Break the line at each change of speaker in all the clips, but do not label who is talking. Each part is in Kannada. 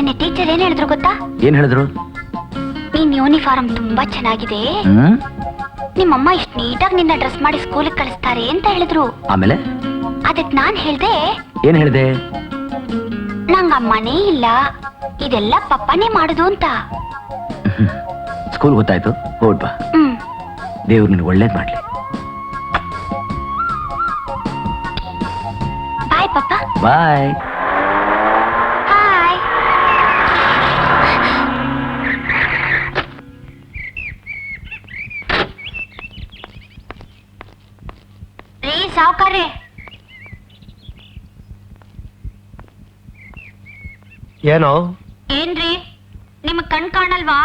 ನಿನ್ನೆ ಟೀಚರ್ ಏನ್ ಹೇಳಿದ್ರು ಗೊತ್ತಾ?
ಏನ್ ಹೇಳಿದ್ರು?
ನಿನ್ ಯೂನಿಫಾರ್ಮ್ ತುಂಬಾ ಚೆನ್ನಾಗಿದೆ, ನಿಮ್ಮಮ್ಮ ಇಷ್ಟು ನೀಟಾಗಿ ನಿನ್ನ ಡ್ರೆಸ್ ಮಾಡಿ ಸ್ಕೂಲಿಗೆ ಕಳಿಸ್ತಾರೆ ಅಂತ ಹೇಳಿದ್ರು.
ಆಮೇಲೆ
ಅದಕ್ ನಾನ್ ಹೇಳ್ದೆ,
ಏನ್ ಹೇಳ್ದೆ?
ನಂಗ ಅಮ್ಮನೇ ಇಲ್ಲ, ಇದೆಲ್ಲ ಪಪ್ಪನೇ ಮಾಡುದು ಅಂತ.
ಸ್ಕೂಲ್ ಗೊತ್ತಾಯ್ತು, ಹೋಗ್ಬಾ. ದೇವ್ರು ನಿನ್ಗೆ ಒಳ್ಳೇದ್ ಮಾಡ್ಲಿ.
ಬಾಯ್ ಪಪ್ಪ.
ಬಾಯ್.
ಹಾಯ್. ರೀ ಸಾವ್ಕಾರ್ರೆ,
ಏನೋ?
ಏನ್ರಿ ನಿಮಗ್ ಕಣ್ ಕಾಣಲ್ವಾ?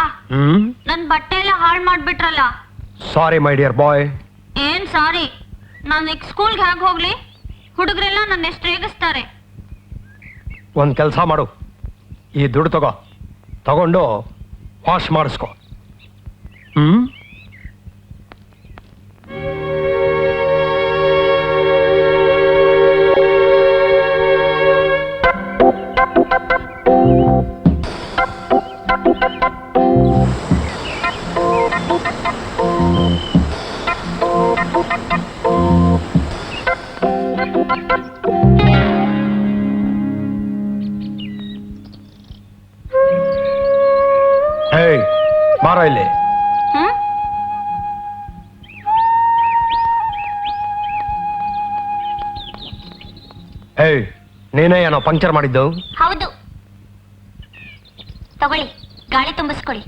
ನನ್ ಬಟ್ಟೆ ಎಲ್ಲ ಹಾಳು ಮಾಡ್ಬಿಟ್ರಲ್ಲ.
ಸಾರಿ ಮೈ ಡಿಯರ್ ಬಾಯ್.
ಏನ್ ಸಾರಿ? ನಾನು ಈಗ ಸ್ಕೂಲ್ಗೆ ಹೇಗೆ ಹೋಗ್ಲಿ? ಹುಡುಗರೆಲ್ಲ ನನ್ನ ಎಷ್ಟು ರೇಗಿಸ್ತಾರೆ.
ಒಂದ್ ಕೆಲಸ ಮಾಡು, ಈ ದುಡ್ಡು ತಗೊಂಡು ವಾಶ್ ಮಾಡಿಸ್ಕೊ. ಏಯ್ ಬಾರ ಇಲ್ಲಿ. ಏಯ್ ನೀನೇ ಏನೋ ಪಂಕ್ಚರ್ ಮಾಡಿದ್ದು?
ಹೌದು, ತಗೊಳ್ಳಿ, ಗಾಳಿ ತುಂಬಿಸ್ಕೊಳ್ಳಿ.